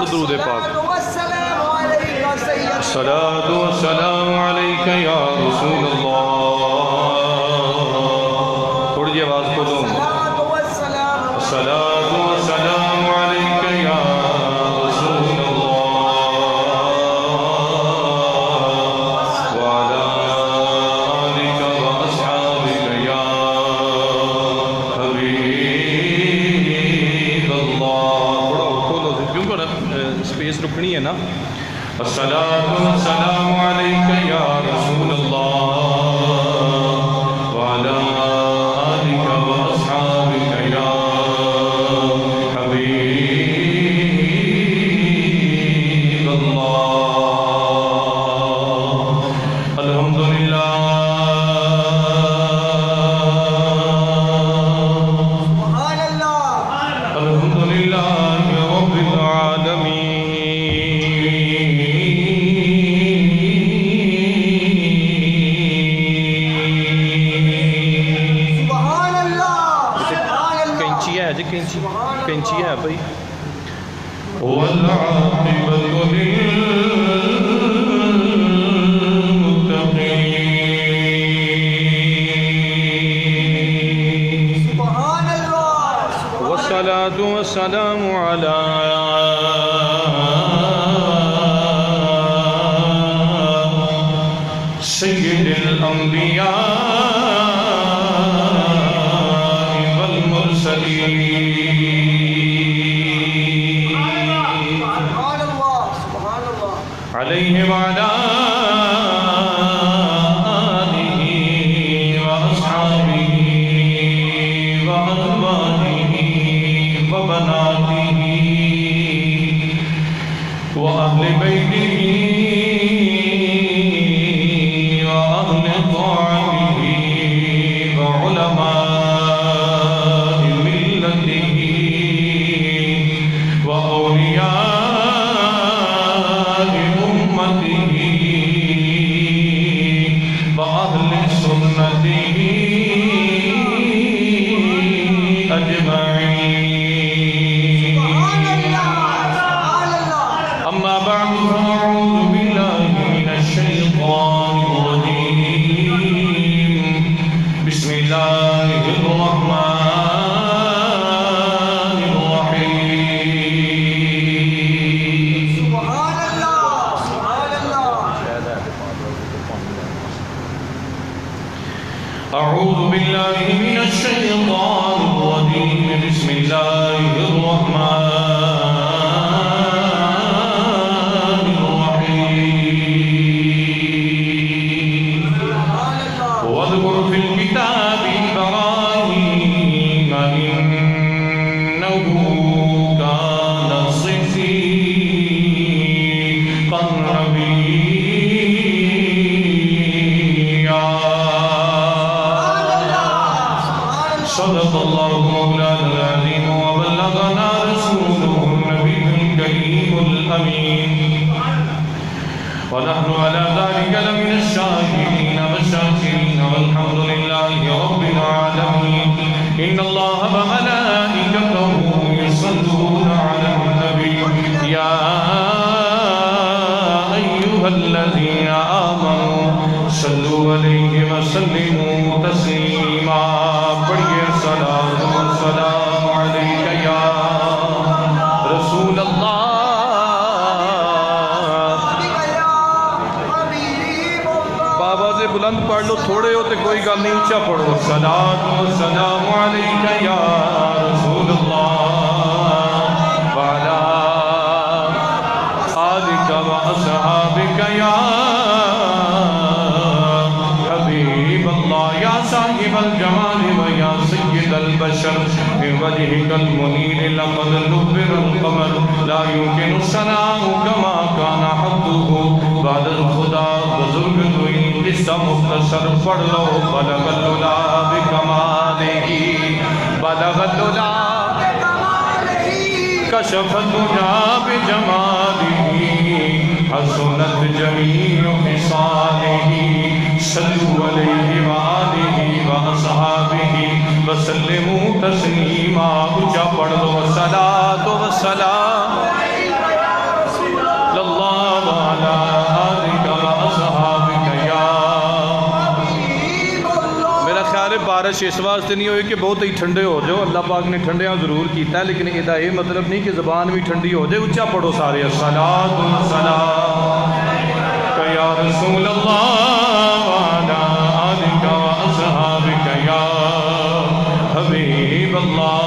درود پاک. الصلاة والسلام علیک یا رسول اللہ. تھوڑی جی آواز کھولو. الصلاة والسلام علیک یا رسول اللہ وعلی آلک واصحابک یا حبیب اللہ. تھوڑا کھولو کیونکہ سپیس رکھنی ہے نا. الصلاة والسلام علیک یا رسول اللہ وعلی آلک واصحابک یا حبیب اللہ. الحمدللہ الحمدللہ رب العالمین. کینچی ہے بھائی. والعاقبۃ للمتقین. سبحان اللہ. والصلاة والسلام علی سید الانبیاء والمرسلین علیہ وعلا آلہ واصحابہ وازواجہ وبناتہ واہل بیتہ واہل طاعتہ وعلماء ملتہ واولیاء وأهل سنته أجمعين. أما بعد فأعوذ بالله من الشيطان الرجيم. بسم الله الرحمن الرحيم. سبحان الله. سبحان الله. أعوذ بالله من الشيطان الرجيم. بسم الله الرحمن الرحيم. واذكر في الكتاب إبراهيم إنه كان صديقا نبيا. صدق الله مولانا العظيم وبلغنا رسوله النبي الكريم الأمين ونحن على ذلك لمن الشاهدين والشاكرين والحمد لله رب العالمين. إن الله وملائكته يصلون على النبي يا أيها الذين آمنوا صلوا عليه وسلموا تسليما. الصلاة والسلام علیک یا رسول اللہ. بابا سے بلند پڑھ لو, تھوڑے ہوتے کوئی گل نہیں, اونچا پڑھو. الصلاة والسلام علیک یا رسول اللہ وعلی آلک واصحابک یا حبیب اللہ. یا صاحب الجمال و یا سید البشر من وجهك المنیر لقد نبر القمر لا يمكن الثناء كما كان حقه بعد الخدا. بزرگ تو ان قصہ مختصر پڑھ لو. بلغ العلا بکمالہ بلغ العلا کشف الدجى بجمالہ حسنت جمیع خصالہ. صلوا علیہ وآلہ واصحابہ وسلموا تسلیما. اونچا پڑھ لو. الصلاۃ والسلام بارش اس واسطے نہیں ہوئی کہ بہت ہی ٹھنڈے ہو جاؤ، اللہ پاک نے ٹھنڈیاں ضرور کیتا ہے، لیکن یہ مطلب نہیں کہ زبان بھی ٹھنڈی ہو جائے. اچھا پڑھو سارے الصلاۃ والسلام یا رسول اللہ وعلی آلک واصحابک یا حبیب اللہ.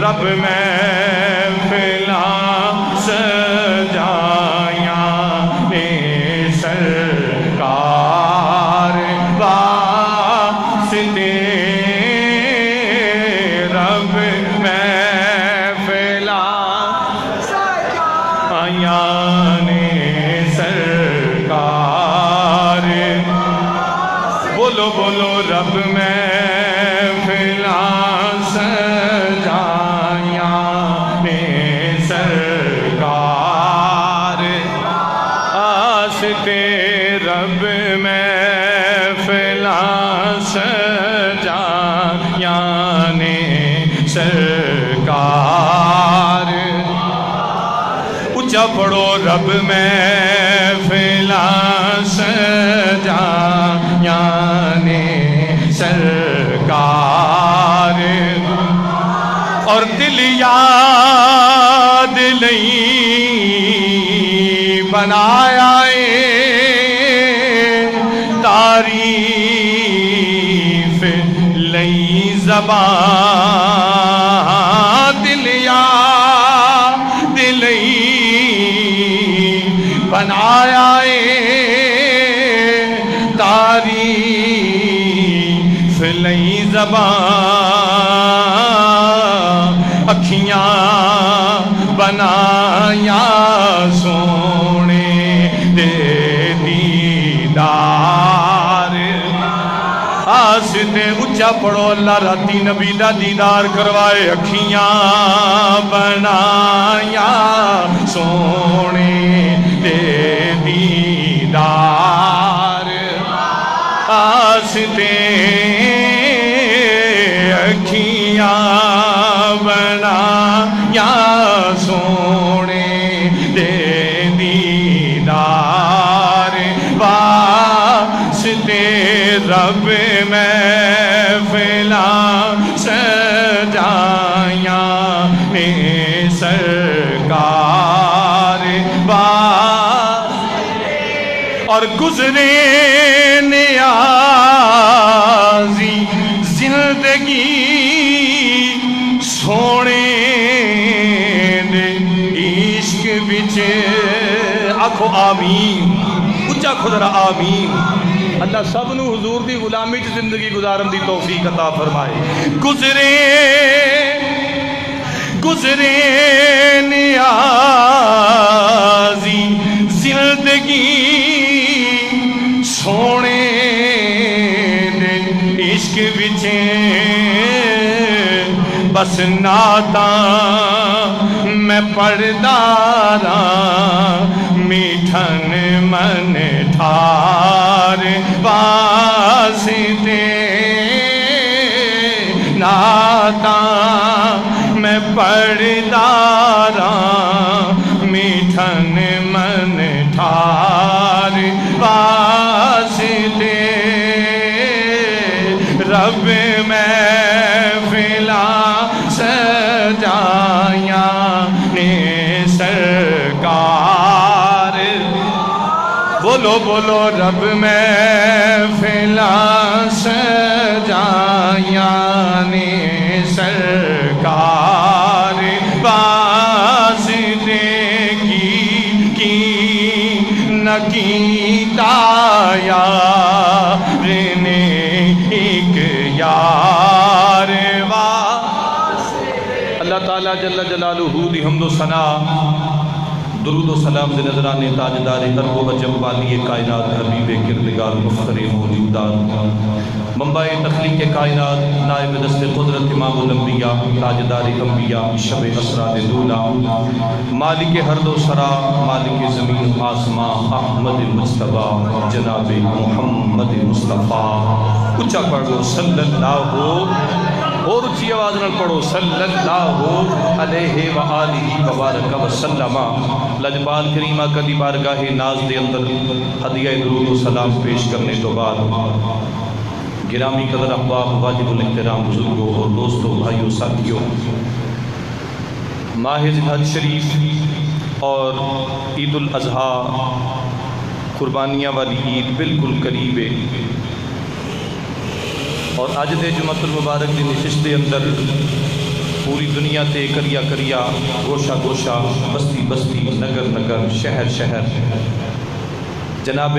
رب محفل سجایا نے سرکار واسطے، رب محفل سجایا نے سرکار. بولو بولو رب محفل سجایا نے سرکار واسطے، رب محفل سجایا نے سرکار. اچھا پڑھو رب محفل سجایا نے سرکار. اور دل یاد لئی بنایا تعریف لئی زبان، دل یاد لئی بنایا تعریف لئی زبان، اکھیاں بنایا سونے دے دیدار. آستے اچھا پڑھو اللہ راتی نبی دا دیدار کروائے، اکھیاں بنایا سونے دے دیدار. آستے اکھیاں بنایا سونے دے دیدار واسطے، رب محفل سجایا نے سرکار. اور گزرے نیازی زندگی سونے دے عشق بچ، آکھو آمین، اچھا خدا آمین. اللہ سب نو حضور دی غلامی چ زندگی گزارن دی توفیق عطا فرمائے. گزرے نیازی زندگی سونے دے عشق بچ، بس نعتاں میں پڑھدا راں، میٹھن من ٹھار واسطے، نعتاں میں پڑھدا راں، میٹھن من ٹھار واسطے، رب محفل سجایا نے سرکار. بولو بولو رب میں فلا سجایانے سرکار باز دیکھی کی نکیتا یار نے ایک یار اللہ تعالیٰ جل جلالہ دی حمد و ثنا درود و سلام دے نظرانے تاجدار ارب و عجم والی کائنات حبیب کردگار مفخر موجودات منبع تخلیق کائنات نائب دست قدرت امام الانبیاء تاجدار انبیاء شب اسرار دولا مالک حرد و سرا مالک زمین آسمان احمد مصطفیٰ جناب محمد مصطفیٰ اچھا پڑھو صلی اللہ اور اچھی آواز نہ پڑھو صلی اللہ علیہ وآلہ وبارک وسلم لجبال کریمہ کدی بارگاہ ناز دے اندر ہدیہ درود و سلام پیش کرنے تو بعد گرامی قدر احباب واجب الاحترام بزرگوں اور دوستوں بھائیوں ساتھیوں ماہ ذی الحج شریف اور عید الاضحیٰ قربانیاں والی عید بالکل قریب ہے اور اج دے جمعۃ المبارک دی نشست دے اندر پوری دنیا تے کریا کریا گوشہ گوشہ بستی بستی نگر نگر شہر شہر جناب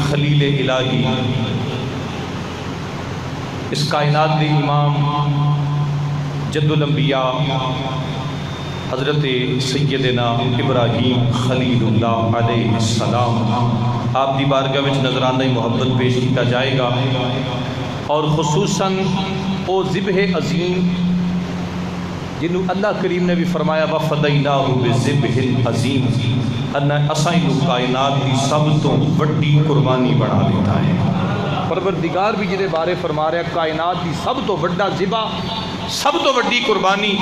خلیل الہی اس کائنات دے امام جد الانبیاء حضرت سیدنا ابراہیم خلیل اللہ علیہ السلام آپ دی بارگاہ وچ نذرانہ محبت پیش کیتا جائے گا اور خصوصاً او ذبح عظیم جنہوں اللہ کریم نے بھی فرمایا وَفَدَيْنَاهُ بِذِبْحٍ عَظِيمٍ اساں انہوں کائنات کی سب تو بڑی قربانی بنا دیتا ہے پروردگار بھی جنہیں بارے فرما رہا ہے کائنات کی سب تو بڑا ذبح سب تو بڑی قربانی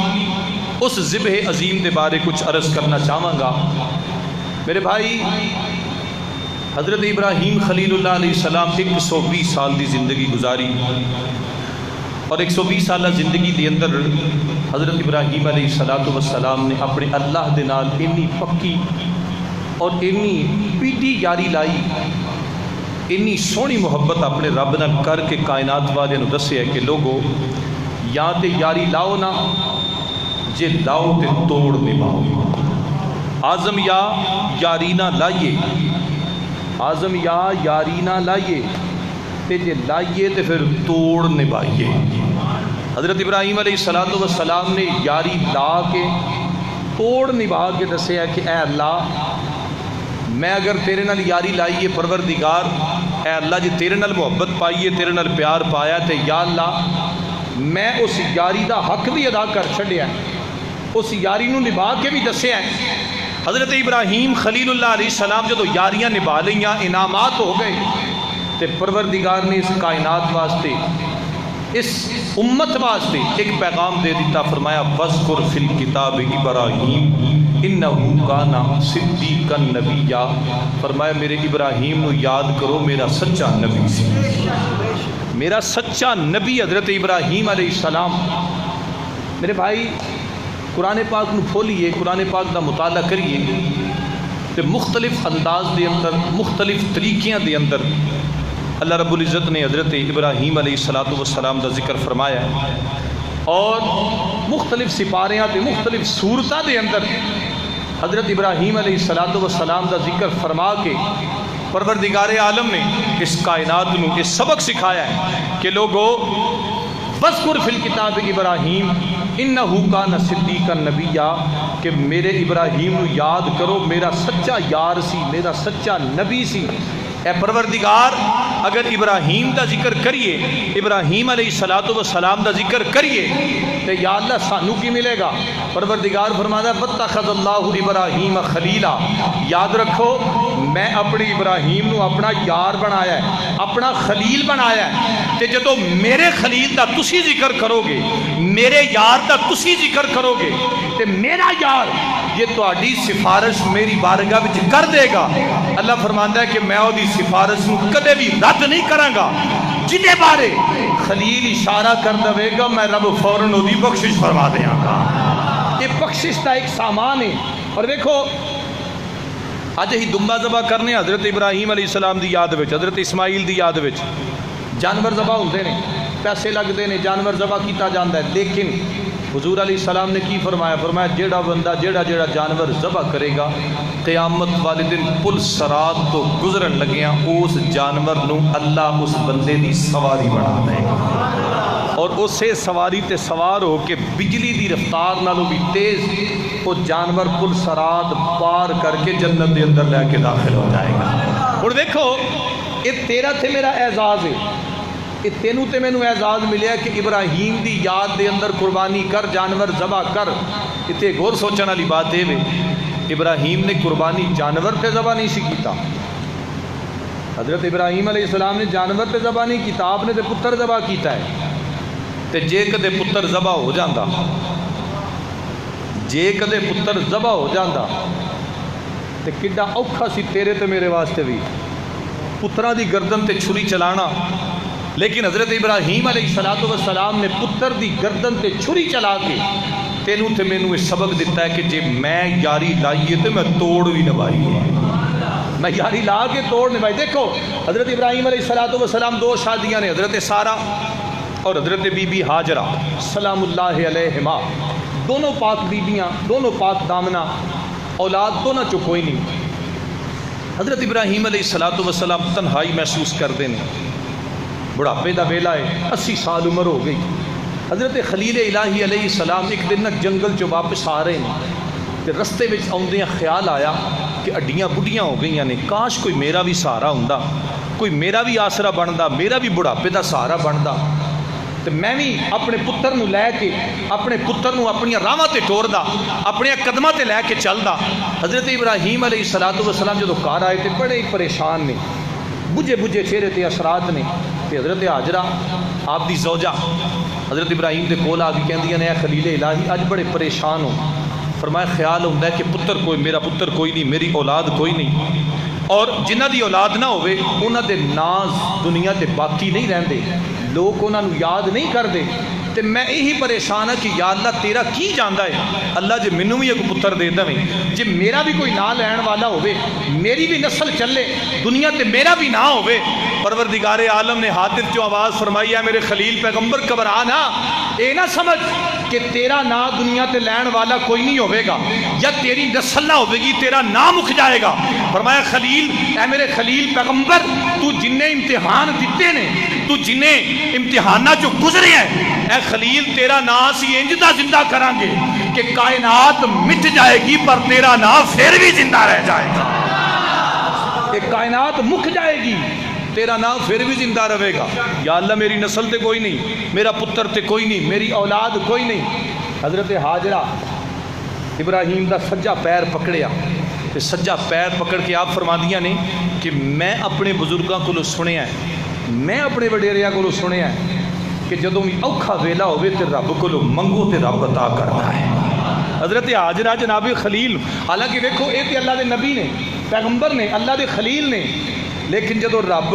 اس ذبح عظیم دے بارے کچھ عرض کرنا چاہوں گا میرے بھائی حضرت ابراہیم خلیل اللہ علیہ السلام 120 سال دی زندگی گزاری اور 120 سالہ زندگی دے اندر حضرت ابراہیم علیہ السلام نے اپنے اللہ دے نال اتنی پکی اور اتنی پیٹی یاری لائی اتنی سونی محبت اپنے رب نال کر کے کائنات والے نو دسے ہے کہ لوگو یا تے یاری لاؤ نا جے لاؤ تے توڑ نبھاؤ آزم یا یاری نہ لائیے آزم یا یاری نہ لائیے تے جے لائیے تے پھر توڑ نبھائیے حضرت ابراہیم علیہ السلام نے یاری لا کے توڑ نبھا کے دسے ہے کہ اے اللہ میں اگر تیرے نال یاری لائیے پروردگار اے اللہ جی تیرے نال محبت پائیے تیرے نال پیار پایا تے یا اللہ میں اس یاری دا حق بھی ادا کر چھڑیا ہے اس یاری نو نبھا کے بھی دسے ہے حضرت ابراہیم خلیل اللہ علیہ السلام جو یاریاں نبھا لیاں انعامات ہو گئے تے پروردگار نے اس کائنات واسطے اس امت واسطے ایک پیغام دے دیتا فرمایا وَذْكُرْ فِي الْكِتَابِ إِبْرَاهِيمَ إِنَّهُ كَانَ صِدِّيقًا نَبِيًّا فرمایا میرے ابراہیم نو یاد کرو میرا سچا نبی سی میرا سچا نبی حضرت ابراہیم علیہ السلام میرے بھائی قرآن پاک نو کھولیے قرآن پاک دا مطالعہ کریے تے مختلف انداز دے اندر مختلف طریقیاں دے اندر اللہ رب العزت نے حضرت ابراہیم علیہ السلام دا ذکر فرمایا ہے اور مختلف سپاریاں تے مختلف صورتاں دے اندر حضرت ابراہیم علیہ السلام دا ذکر فرما کے پروردگار عالم نے اس کائنات نو یہ سبق سکھایا ہے کہ لوگو وَذْكُرْ فِي الْكِتَابِ إِبْرَاهِيمَ إِنَّهُ كَانَ صِدِّيقًا نَبِيًّا کہ میرے ابراہیم نو یاد کرو میرا سچا یار سی میرا سچا نبی سی اے پروردگار اگر ابراہیم دا ذکر کریے ابراہیم علیہ السلام دا ذکر کریے تو یا اللہ سانو کی ملے گا پروردگار فرماتا ہے وَاتَّخَذَ اللَّهُ إِبْرَاهِيمَ خَلِيلًا یاد رکھو میں اپنی ابراہیم نو اپنا یار بنایا ہے اپنا خلیل بنایا ہے تے جدو میرے خلیل دا تسی ذکر کرو گے میرے یار دا تسی ذکر کرو گے تے میرا یار یہ تہاڈی سفارش میری بارگاہ وچ کر دے گا اللہ فرماندا ہے کہ میں او دی سفارش نو کدے بھی رد نہیں کراں گا جدے بارے خلیل اشارہ کر دے گا میں رب فوراً او دی بخشش فرما دیاں گا یہ بخشش دا ایک سامان ہے اور دیکھو اج ہی دمبا ذبح کرنے حضرت ابراہیم علیہ السلام دی یاد وچ، حضرت اسماعیل دی یاد وچ جانور ذبح ہوندے نے، پیسے لگتے ہیں، جانور ذبح کیتا جاتا ہے، لیکن حضور علیہ السلام نے کی فرمایا؟ فرمایا جیڑا بندہ جیڑا جانور ذبح کرے گا قیامت والے دن پل صراط تو گزرن لگیاں اس جانور نو اللہ اس بندے دی سواری بنا دے گا، اور اسے سواری تے سوار ہو کے بجلی دی رفتار نالوں بھی تیز وہ جانور پل صراط پار کر کے جنت دے اندر لے کے داخل ہو جائے گا۔ اور دیکھو یہ تیرا تے میرا اعزاز ہے، یہ تینوں تے مینوں اعزاز ملیا کہ ابراہیم دی یاد دے اندر قربانی کر، جانور ذبح کر۔ اتنے غور سوچن والی بات ہے ابراہیم نے قربانی جانور تے ذبح نہیں سی کیتا، حضرت ابراہیم علیہ السلام نے جانور تے ذبح نہیں کیتا، آپ نے تے پتر ذبح کیتا ہے۔ تے جے کدے پتر ذبح ہو جاندا، جے کدے پتر ذبح ہو جاندا تے کڈا اوکھا سی تیرے تے میرے واسطے بھی پتراں دی گردن تے چھری چلانا، لیکن حضرت ابراہیم علیہ السلام نے پتر دی گردن تے چھری چلا کے تینوں تے مینوں یہ سبق دیتا ہے کہ جے میں یاری لائیے تے میں توڑ بھی نبھائی ہے، میں یاری لا کے توڑ نبھائی۔ دیکھو حضرت ابراہیم علیہ السلام دو شادیاں نے، حضرت سارہ اور حضرت بی بی ہاجرہ سلام اللہ علیہما، دونوں پاک بیبیاں، دونوں پاک دامنا، اولاد دونوں چو کوئی نہیں۔ حضرت ابراہیم علیہ السلام تنہائی محسوس کرتے ہیں، بڑھاپے دا ویلا ہے، 80 سال عمر ہو گئی۔ حضرت خلیل الہی علیہ السلام ایک دن جنگل چو واپس آ رہے ہیں کہ رستے میں آؤندیاں خیال آیا کہ اڈیاں بڑھیاں ہو گئی نے، کاش کوئی میرا بھی سہارا ہوندا، کوئی میرا بھی آسرا بندا، میرا بھی بڑھاپے دا سہارا بندا، تو میں بھی اپنے پتر نو لے کے اپنے پتر نو اپنی راہاں تے ٹوردا، اپنے قدماں تے لے کے چلدا۔ حضرت ابراہیم علیہ السلام جدو گھر آئے تے بڑے ہی پریشان نے، بجھے بجھے چہرے تے اثرات نے، تے حضرت ہاجرہ آپ دی زوجہ حضرت ابراہیم دے کول آ کے کہندیاں نے اے خلیل الہی اج بڑے پریشان ہو۔ فرمایا خیال ہوندا ہے کہ پتر کوئی، میرا پتر کوئی نہیں، میری اولاد کوئی نہیں، اور جنہ دی اولاد نہ ہوئے انہاں دے ناز دنیا تے باقی نہیں رہندے، لوگ انہاں نو یاد نہیں کردے، تے میں یہی پریشان ہاں کہ یا اللہ تیرا کی جاندا ہے، اللہ جے مینوں بھی ایک پتر دے دے، جے میرا بھی کوئی نام لین والا ہوئے، میری بھی نسل چلے دنیا تے میرا بھی نہ ہوئے۔ پروردگار عالم نے حاطب جو آواز فرمائی ہے میرے خلیل پیغمبر گھبرا نہ، اے نہ سمجھ کہ تیرا نام دنیا تے لین والا کوئی نہیں ہوئے گا، یا تیری نسل نہ ہوئے گی، تیرا نام مک جائے گا۔ فرمایا خلیل، اے میرے خلیل پیغمبر، تو جنہیں امتحان دیتے نے، تو جنہیں امتحانہ جو گزرے ہیں، اے خلیل تیرا نام سی انجدہ زندہ کریں گے کہ کائنات مٹ جائے گی پر تیرا نام پھر بھی زندہ رہ جائے گا، کہ کائنات مک جائے گی تیرا نام پھر بھی زندہ رہے گا۔ یا اللہ میری نسل تے کوئی نہیں، میرا پتر تے کوئی نہیں، میری اولاد کوئی نہیں۔ حضرت ہاجرہ ابراہیم دا سجا پیر پکڑیا، تے سجا پیر پکڑ کے آپ فرماندیاں نے کہ میں اپنے بزرگاں کو سنیا ہے، میں اپنے وڈیریاں کو سنیا ہے کہ جدوں بھی اوکھا ویلا ہوئے تے رب کو منگو تے رب عطا کرتا ہے۔ حضرت ہاجرہ جناب خلیل، حالانکہ دیکھو یہ تے اللہ دے نبی نے، پیغمبر نے، اللہ دے خلیل نے، لیکن جدو رب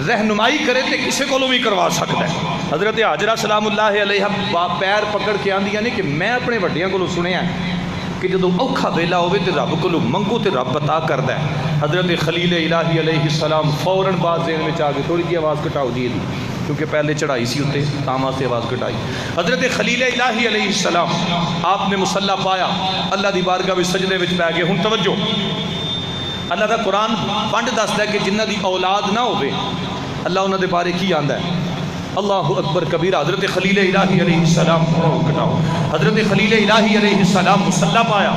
رہنمائی کرے تے کسے کو بھی کروا سکتا ہے۔ حضرت ہاجرہ سلام اللہ علیہ پیر پکڑ کے آندیاں نے کہ میں اپنے وڈیاں کو سنیا ہے کہ جدو اوکھا ویلا ہوئے تے رب کو منگو تے رب عطا کرتا ہے۔ حضرت خلیل الہی علیہ السلام فوراً بات ذہن میں آ گئی، تھوڑی جی آواز کٹاؤ دی کیونکہ پہلے چڑھائی سی ہوتے تاما سے آواز کٹائی۔ حضرت خلیل الہی علیہ السلام آپ نے مصلی پایا، اللہ دی بارگاہ میں سجدے وچ پہ گئے۔ ہن توجہ، اللہ دا قرآن پنڈ دستا ہے کہ جنہ دی اولاد نہ ہوئے اللہ انہوں دے بارے کی آندا ہے۔ اللہ اکبر کبیرہ۔ حضرت خلیل الہی علیہ السلام حضرت خلیل الہی علیہ السلام مصلی پایا،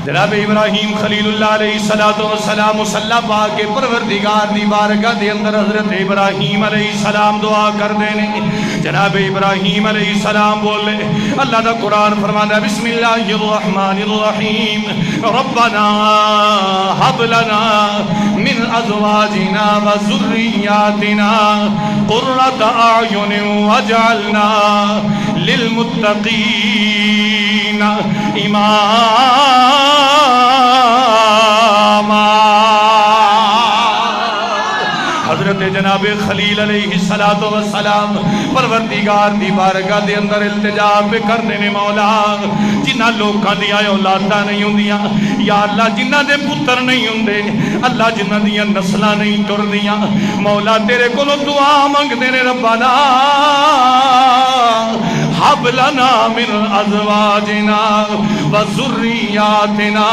جناب ابراہیم خلیل اللہ علیہ السلام مصلی پا کے پروردگار دی بارگاہ دے اندر حضرت ابراہیم علیہ السلام دعا کر دینے۔ جناب ابراہیم علیہ السلام بولے، اللہ دا قرآن فرمانا بسم اللہ الرحمن الرحیم ربنا حب لنا من ازواجنا و ذریاتنا قرۃ اعین واجعلنا للمتقین اماما۔ حضرت جناب خلیل علیہ السلام پروردگار دی بارگاہ دے اندر التجا پہ کرنے نے مولا جنہ لوکاں دی اولاداں نہیں ہوندیاں یا اللہ جنہ دے پتر نہیں ہوندے اللہ جنہ دیاں نسلاں نہیں ٹردیاں مولا تیرے کولوں دعا منگدے نے ربنا حب لنا من ازواجنا وذریاتنا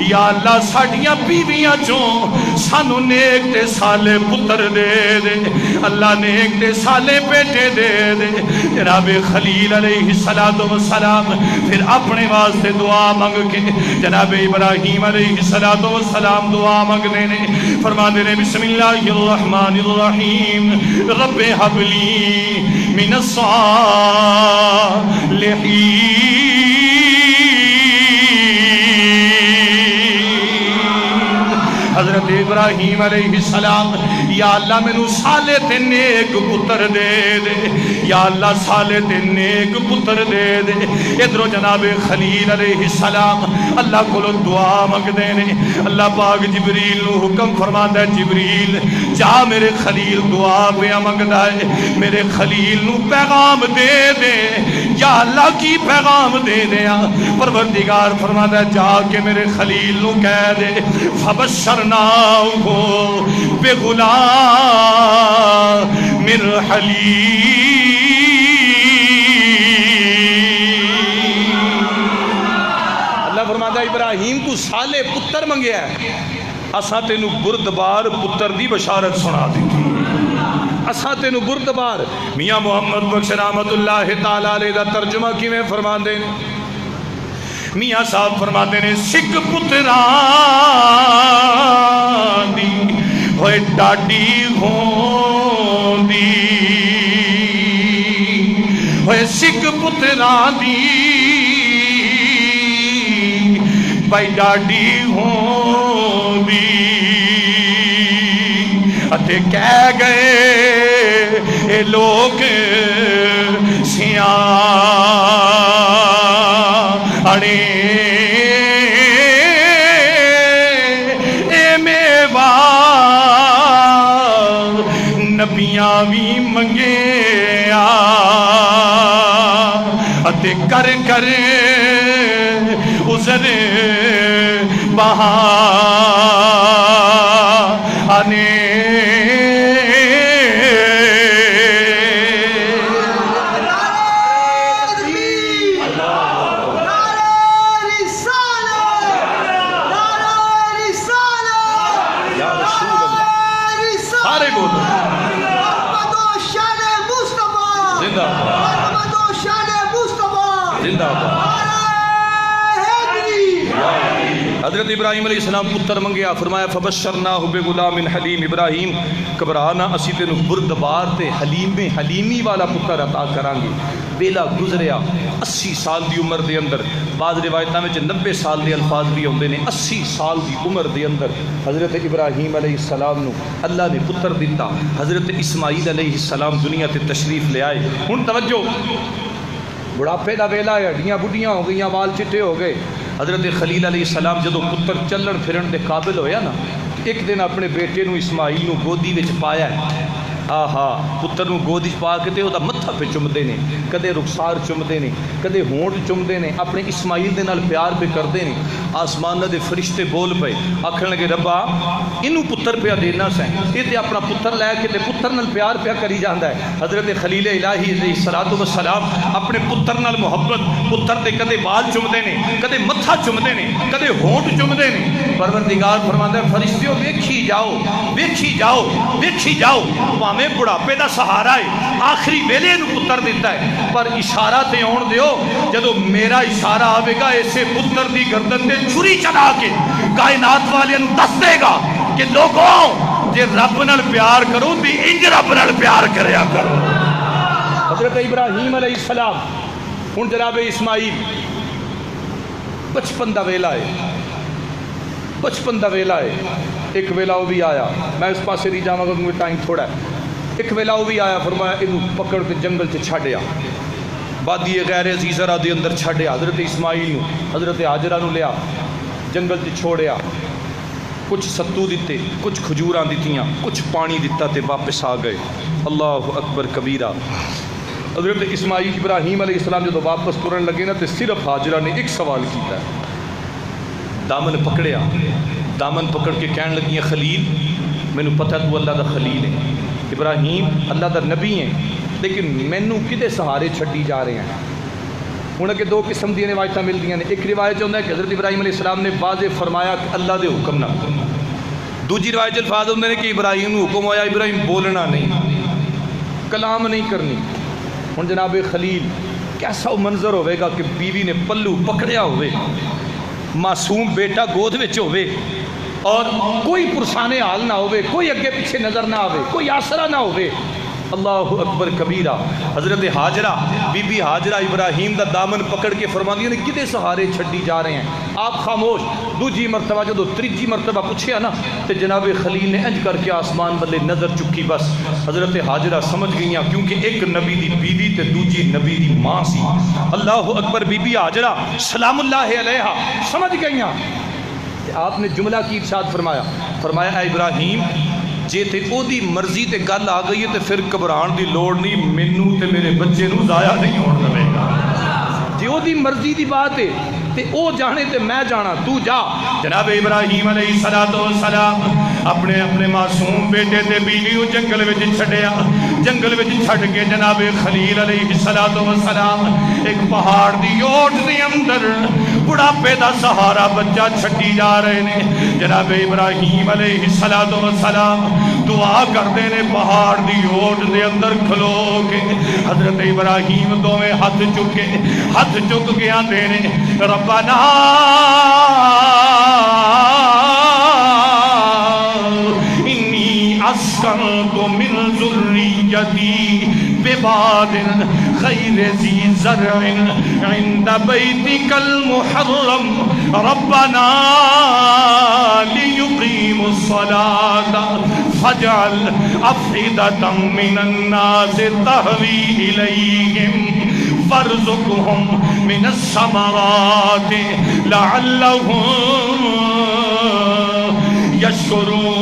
یا اللہ ساڈیاں بیویاں چوں سانو نیک تے صالح پتر دے دے اللہ نیک تے صالح بیٹے دے دے جناب خلیل علیہ السلام پھر اپنے واسطے دعا منگ کے جناب ابراہیم علیہ السلام دعا منگنے نے فرماتے نے بسم اللہ الرحمن الرحیم رب حب لی من الصالحین حضرت ابراہیم علیہ السلام یا اللہ میں نو صالح تے نیک پتر دے دے یا اللہ صالح تے نیک پتر دے دے ادھرو جناب خلیل علیہ السلام اللہ کو دعا مانگ دے نے اللہ پاک جبریل نو حکم فرما ہے جبریل جا میرے خلیل دعا پہ مانگدا ہے میرے خلیل نو پیغام دے دے یا اللہ کی پیغام دے دیا پروردگار فرماتا ہے جا کے میرے خلیل نو کہہ دے فبشرناہو بغلام من حلیم اللہ فرماتا ہے ابراہیم تو صالح پتر منگیا ہے اساں تینو بردبار پتر دی بشارت سنا دیتی اساں تینو بردبار میاں محمد بخش رحمت اللہ تعالی علیہ دا ترجمہ کیویں فرماندے نے میاں صاحب فرماتے نے سکھ پتران دی ہوئے ڈاڈی ہوندی ہوئے سکھ پتران دی بھائی ڈاڈی ہوندی اتے کہہ گئے اے لوگ سیاں اڑے اے میوا نبیاں بھی منگیا اتے کر کر عذر بہانے حضرت ابراہیم علیہ السلام پتر منگیا فرمایا فبشرناہ بغلام حلیم ابراہیم گھبرانا اسی تینو بردبار تے حلیمی والا پتر عطا کرانگے بیلا گزریا 80 سال دی عمر دے اندر بعض روایتاں وچ 90 سال دے الفاظ بھی ہوندے نے 80 سال دی عمر دے اندر حضرت ابراہیم علیہ السلام نو اللہ نے پتر دیتا حضرت اسماعیل علیہ السلام دنیا تے تشریف لے آئے ہن توجہ بڑھاپے دا ویلا ہے ہڈیاں بڈھیاں ہو گئیاں وال چٹے ہو گئے حضرت خلیل علیہ السلام جدو پتر چلن پھرن دے قابل ہویا نا ایک دن اپنے بیٹے نو اسماعیل نو گودی وچ پایا ہے آہا پتر نو گودی پا کے تے او دا متھا پہ چمدے نے کدے رخسار چمدے نے کدے ہونٹ چمدے نے اپنے اسماعیل دے نال پیار پہ کردے نے آسمان دے فرشتے بول پے آکھن لگے ربا اینو پتر پہ دینا سیں اے تے اپنا پتر لے کے تے پتر نال پیار پہ کری جاندا ہے حضرت خلیل الہی علیہ السلام اپنے پتر نال محبت پتر دے کدے بال چمدے نے کدے متھا چمدے نے کدے ہونٹ چمدے نے پروردگار فرماندا ہے فرشتیو ویکھی جاؤ ویکھی جاؤ ویکھی جاؤ میں بڑھاپے دا سہارا ہے آخری ویلے نو پتر دیتا ہے پر اشارہ تے آن دیو جدو میرا اشارہ آوے گا ایسے پتر دی گردن تے چھری چلا کے کائنات والے نو دس دے گا کہ لوگوں جے رب نال پیار کرو بھی انج رب نال پیار کریا کرو حضرت ابراہیم علیہ السلام ہن جناب اسماعیل بچپن دا ویلا ہے بچپن دا ویلا ہے ایک ویلا وہ بھی آیا میں اس پاسے نہیں جاواں گا کیونکہ ٹائم تھوڑا ہے ایک ویلا وہ بھی آیا فرمایا انہوں پکڑ کے جنگل سے چھڑیا وادی غیر عزیزرہ دے اندر چھڑیا حضرت اسماعیل نو حضرت حاجرہ نو لیا جنگل سے چھوڑیا کچھ ستو دیتے، کچھ کھجوراں دیتیاں، کچھ پانی دیتا تے واپس آ گئے۔ اللہ اکبر کبیرہ۔ حضرت اسماعیل ابراہیم علیہ السلام جب واپس ٹرن لگے نا تو صرف ہاجرہ نے ایک سوال کیتا ہے، دامن پکڑیا، دامن پکڑ کے کہنے لگیاں خلیل مینو پتہ تو اللہ دا خلیل ہے، ابراہیم اللہ دا نبی ہیں، لیکن مینو کدے سہارے چھڈی جا رہے ہیں۔ ہوں کہ دو قسم دی روایتیں ملدیاں نے، ایک روایت ہوتا ہے کہ حضرت ابراہیم علیہ السلام نے واضح فرمایا کہ اللہ دے حکم نہ، دوجی روایت الفاظ ہوتے ہیں کہ ابراہیم کو حکم ہوا ابراہیم بولنا نہیں، کلام نہیں کرنی۔ ہوں جناب خلیل کیسا منظر ہوئے گا کہ بیوی نے پلو پکڑیا ہوئے، معصوم بیٹا گود وچ ہوئے اور کوئی پرسانے حال نہ ہوئے، کوئی اگے پیچھے نظر نہ آوے، کوئی آسرا نہ ہوئے۔ اللہ اکبر کبیرہ۔ حضرت ہاجرہ بی بی ہاجرہ ابراہیم دا دامن پکڑ کے فرماندی نے کدے سہارے چھڈی جا رہے ہیں، آپ خاموش۔ دوجی مرتبہ جدو تریجی مرتبہ پوچھیا نا تے جناب خلیل نے انج کر کے آسمان والے نظر چکی، بس حضرت ہاجرہ سمجھ گئیاں کیونکہ ایک نبی دی بیوی تے دوجی نبی دی ماں سی۔ اللہ اکبر۔ بی بی ہاجرہ سلام اللہ علیہا سمجھ گئیاں۔ آپ نے جملہ کی ارشاد فرمایا، فرمایا اے ابراہیم جے تے او دی مرضی تے گل آ گئی ہے تے پھر گھبران دی لوڑ نہیں، مینوں تے میرے بچے نوں ضائع نہیں ہون دے گا۔ جے او دی مرضی دی بات ہے تے او جانے تے میں جانا، تو جا۔ جناب ابراہیم علیہ السلام اپنے معصوم بیٹے تے بیوی کو جنگل وچ چھڈیا، جنگل وچ چھڈ کے جناب خلیل علیہ السلام ایک پہاڑ دی اوٹ دے اندر بڑھاپے دا سہارا بچہ چھڈی جا رہے نے۔ جناب ابراہیم علیہ السلام دعا کرتے نے پہاڑ دی اوٹ دے اندر کھلو کے۔ حضرت ابراہیم دوویں ہاتھ چک کے آندے نے ربنا انی اسکنت من ذریتی بواد غیر ذی زرع عند بیتک المحرم ربنا لیقیموا الصلاة فاجعل افئدة من الناس تهوی الیہم وارزقهم من الثمرات لعلهم یشکرون۔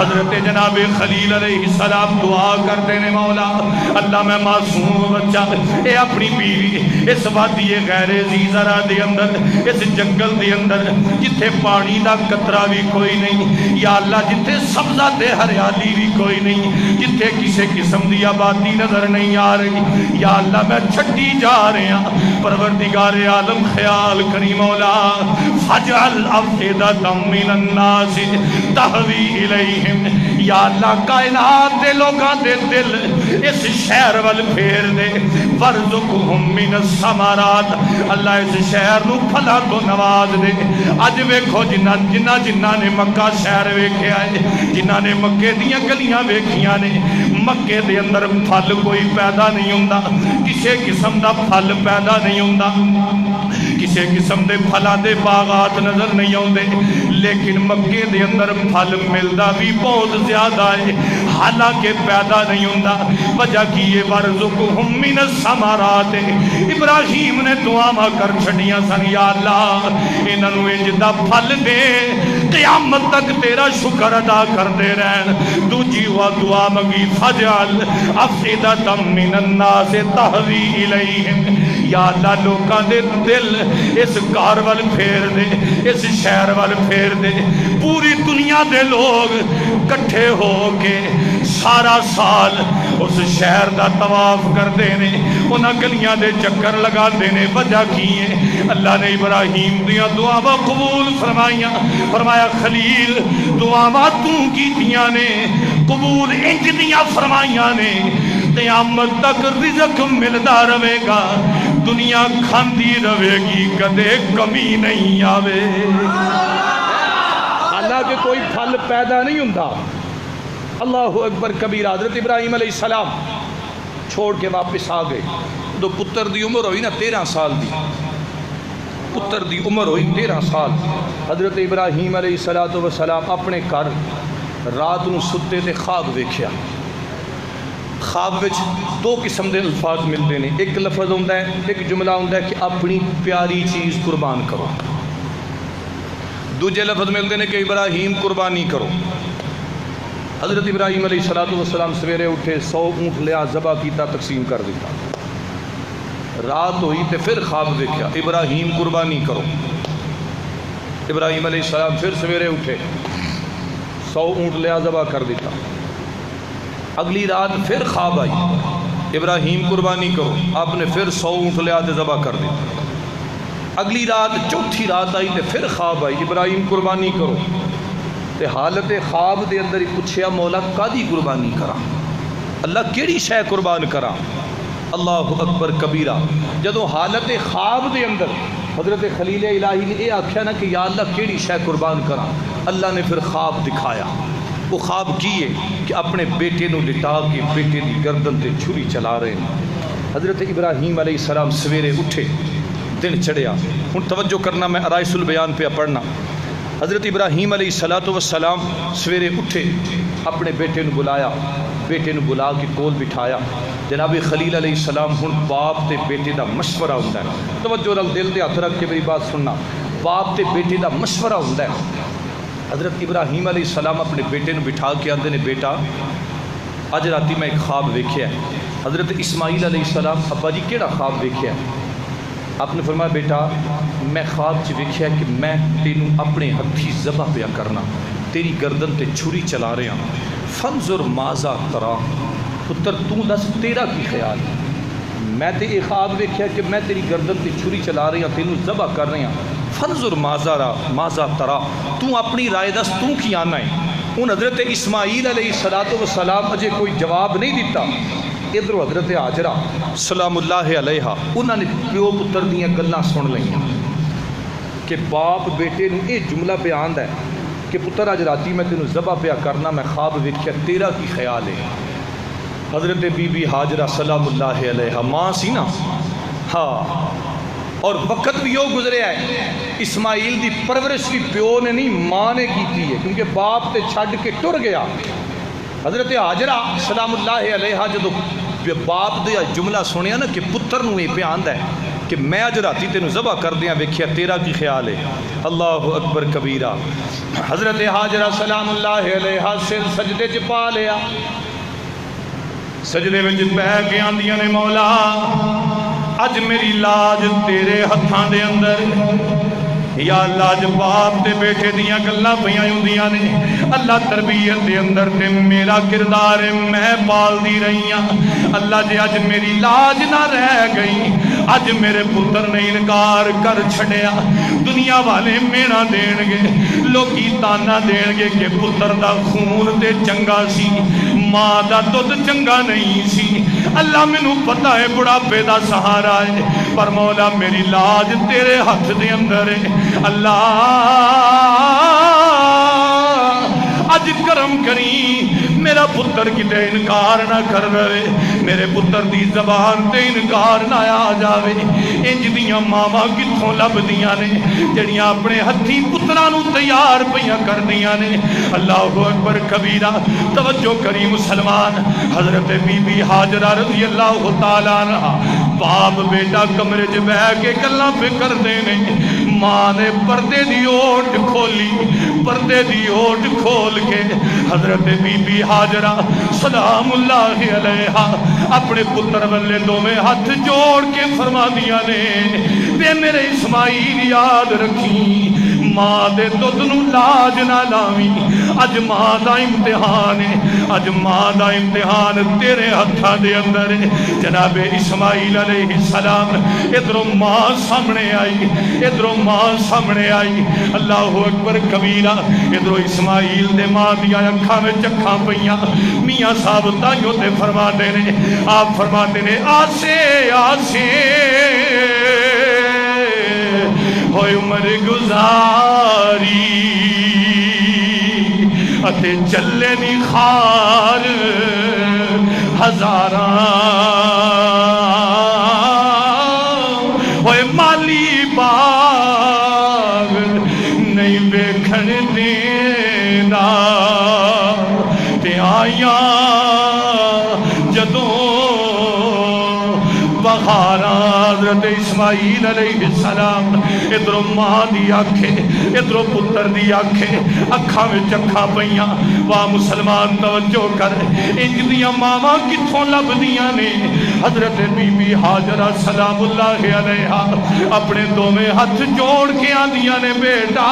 حضرت جناب خلیل علیہ السلام دعا کرتے نے مولا اللہ میں معصوم بچہ اے اپنی بیوی اس وادی غیر ذی زرع دے اندر، اس جنگل دے اندر جتھے پانی دا قطرہ بھی کوئی نہیں، یا اللہ جتھے سبزہ تے ہریالی بھی کوئی نہیں، جتھے کسی قسم دی آبادی نظر نہیں آ رہی، یا اللہ میں چھٹی جا رہے ہیں، پروردگار عالم خیال کری مولا فجعل افئدة من الناس تهوی الیہم۔ یا اللہ کائنات دے لوگاں دے دل اس شہر وال پھیر دے، ورزقہم من الثمرات اللہ اس شہر نو پھلا تو نواز دے۔ اج ویکھو جنہ نے مکہ شہر ویکھیا ہے، جنہ نے مکے دیاں گلیاں ویکھیاں نے، مکے دے اندر پھل کوئی پیدا نہیں ہوندا، کسے قسم دا پھل پیدا نہیں ہوندا، کسے قسم دے پھلاں دے باغات نظر نہیں آندے، لیکن مکے دے اندر پھل ملدا بھی بہت زیادہ ہے، حالانکہ پیدا نہیں ہوندا۔ وجہ کی یہ ورزقہم من الثمرات، ابراہیم نے دعا کر چھڈیاں سن یا اللہ انہاں نوں انج دا پھل دے قیامت تک تیرا شکر ادا کرتے رہن۔ دوجی وہ دعا منگی فجعل افئدة من الناس تهوی الیہم، یا اللہ لوکاں دے دل اس گھر وال پھیر دے، اس شہر وال پھیر دے۔ پوری دنیا دے لوگ کٹھے ہو کے سارا سال اس شہر دا طواف کرتے نے، انہاں گلیاں دے چکر لگا دینے۔ وجہ کی ہے اللہ نے ابراہیم دیاں دعاواں قبول فرمائیاں، فرمایا خلیل دعاواں تو کیتیاں نے قبول انج دیاں فرمائیاں نے، قیامت تک رزق ملدا رہے گا، دنیا کھاندی رہے گی، کدے کمی نہیں آوے۔ حالانکہ کوئی پھل پیدا نہیں ہوندا۔ اللہ اکبر کبیرہ۔ حضرت ابراہیم علیہ السلام چھوڑ کے واپس آ گئے، تو پتر دی عمر ہوئی نا 13 سال دی، پتر دی عمر ہوئی 13 سال۔ حضرت ابراہیم علیہ السلام اپنے گھر رات نو ستے تے خواب ویکھیا، خواب وچ دو قسم دے الفاظ ملتے ہیں. ایک لفظ ہوتا ہے، ایک جملہ ہوتا ہے کہ اپنی پیاری چیز قربان کرو. دوجے لفظ ملتے ہیں کہ ابراہیم قربانی کرو. حضرت ابراہیم علیہ السلام سویرے اٹھے، 100 اونٹ لیا، ذبح کیتا، تقسیم کر دیتا. رات ہوئی تو پھر خواب دیکھا ابراہیم قربانی کرو. ابراہیم علیہ السلام پھر سویرے اٹھے، 100 اونٹ لیا، ذبح کر دیتا. اگلی رات پھر خواب آئی ابراہیم قربانی کرو، آپ نے پھر 100 اونٹ لیا تو ذبح کر دیتا. اگلی رات چوتھی رات آئی تو پھر خواب آئی ابراہیم قربانی کرو. تے حالت خواب دے اندر ہی پوچھیا مولا کادی قربانی کرا، اللہ کیڑی شے قربان کرا. اللہ اکبر کبیرہ. جدو حالت خواب دے اندر حضرت خلیل الہی نے یہ آکھیا نا کہ یا اللہ کیڑی شے قربان کرا، اللہ نے پھر خواب دکھایا. وہ خواب کیے کہ اپنے بیٹے نو لٹا کے بیٹے دی گردن تے چھری چلا رہے ہیں. حضرت ابراہیم علیہ السلام سویرے اٹھے، دن چڑھیا. ہن توجہ کرنا، میں عرائس البیان پہ پڑھنا. حضرت ابراہیم علیہ السلام سویرے اٹھے، اپنے بیٹے نو بلایا، بیٹے نو بلا کے کول بٹھایا. جناب خلیل علیہ السلام ہن باپ تے بیٹے دا مشورہ ہوتا ہے. توجہ نال دل تے ہاتھ رکھ کے میری بات سننا. باپ تے بیٹے دا مشورہ ہوتا ہے. حضرت ابراہیم علیہ السلام اپنے بیٹے نو بٹھا کے آندے نے بیٹا اج راتی میں ایک خواب ویکھیا ہے. حضرت اسماعیل علیہ السلام ابا جی کیڑا خواب ویکھیا ہے؟ آپ نے فرمایا بیٹا میں خواب چ ویکھیا کہ میں تینوں اپنے ہتھی ذبح پیا کرنا، تیری گردن تے چھری چلا رہا. فانظر ماذا ترا، پتر تو دس تیرا کی خیال ہے؟ میں تے یہ خواب ویکھیا کہ میں تیری گردن تے چھری چلا رہا، تینوں ذبح کر رہا. فانظر ماذا ترا، تو اپنی رائے دس، تو کی آنا ہے. ان حضرت اسماعیل علیہ السلام اجے کوئی جواب نہیں دیتا. ادھر حضرت حاجرہ سلام اللہ علیہ انہوں نے پیو پتر دیاں گلاں سن لئیاں کہ باپ بیٹے نو یہ جملہ پہ آندا ہے کہ پتر اج راتی میں تینوں ذبح پیا کرنا، میں خواب ویکھیا، تیرا کی خیال ہے؟ حضرت بی بی حاجرہ سلام اللہ علیہ ماں سی نا، ہاں، اور وقت بھی وہ گزریا ہے. اسماعیل دی پرورش بھی پیو نے نہیں ماں نے کیتی ہے، کیونکہ باپ تے چھڈ کے ٹر گیا. حضرت حاجرہ سلام اللہ علیہ جدو باپ دیا جملہ سنیا نا کہ پتر نو یہ پہ آندا ہے کہ میں اج راتی تینوں ذبح کر دیاں، ویکھیا تیرا کی خیال ہے؟ اللہ اکبر کبیرہ. حضرت حاجرہ سلام اللہ علیہ سر سجدے چ پا لیا، سجدے وچ پہ کے آندیاں نے مولا اج میری لاج تیرے ہتھاں دے اندر. یا اللہ اج باپ تے بیٹے دیاں گلاں پیاں ہوندیاں نے، اللہ تربیت دے اندر تے میرا کردار میں پال دی رہی ہاں. اللہ جے اج میری لاج نہ رہ گئی، اج میرے پتر نے انکار کر چھڑیا، دنیا والے مینا دین گے، لوکی تانا دین گے کہ پتر دا خون تے چنگا سی، ماں دا دودھ چنگا نہیں سی. اللہ مینوں پتہ ہے بڑھاپے دا سہارا ہے، پر مولا میری لاج تیرے ہاتھ دے اندر ہے. اللہ اج کرم کری، میرا پتر کتے انکار نہ کر رہے، میرے پتر دی زبان تے انکار نہ آ جاوے. انج دیاں ماما کتھوں لب دیاں نے جڑیاں اپنے ہتھی پترانو تیار پیاں کر دیاں نے. اللہ اکبر کبیرہ. توجہ کری مسلمان. حضرت بی بی حاجرہ رضی اللہ تعالیٰ عنہ باپ بیٹا کمرے چ بہ کے گلاں پہ کر دینے. ماں نے پردے دی اوٹ کھولی، پردے دی اوٹ کھول کے حضرت بی بی حاجرہ سلام اللہ علیہ اپنے پتر والے دوویں ہاتھ جوڑ کے فرما دیا نے بے میرے اسماعیل یاد رکھی، ماں دے دودھ نو لاج نہ لاوی. اج ماں دا امتحان ہے، اج ماں دا امتحان تیرے ہتھاں دے اندر ہے. جناب اسماعیل علیہ السلام ادھروں ماں سامنے آئی، ادھروں ماں سامنے آئی. اللہ اکبر کبیرہ. ادھروں اسماعیل دے ماں دیا اکھاں وچ اکھاں پیاں. میاں صاحب تائیوں تے فرماتے نے، آپ فرماتے نے آسے آسے ہوئے عمر گزاری اتے چلے نی خار ہزاراں ہوئے مالی باغ نہیں بیکھن دینا تے آیاں جدوں حضرت اسماعیل علیہ السلام ادھروں ماں دی آنکھیں ادھروں پتر دی آنکھیں اکھاں وچ اکھاں پئیاں واہ مسلمان توجہ کر انج دیاں ماواں کتھوں لبدیاں نے حضرت بی بی ہاجرہ سلام اللہ علیہا اپنے دوویں ہاتھ جوڑ کے آندیاں نے بیٹا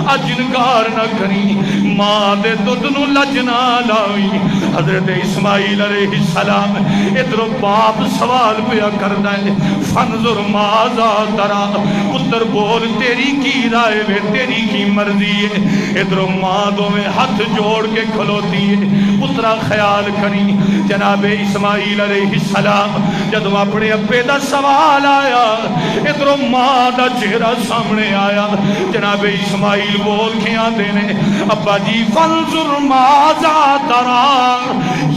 اج انکار نہ کری ماں دے دودھ نو لج نہ لاوی حضرت اسماعیل علیہ السلام ادھروں باپ سوال پیا کردا ہے فنظر ماذا ترا پتر بول تیری کی رائے وے تیری کی مرضی ہے ادھروں ماں دوویں ہاتھ جوڑ کے کھلوتی ہے پترا خیال کری جناب اسماعیل علیہ السلام جدوں اپنے ابے دا سوال آیا ادھروں ماں دا چہرہ سامنے آیا جناب اسماعیل بول کے آندے نے ابا جی فنظر ماذا ترا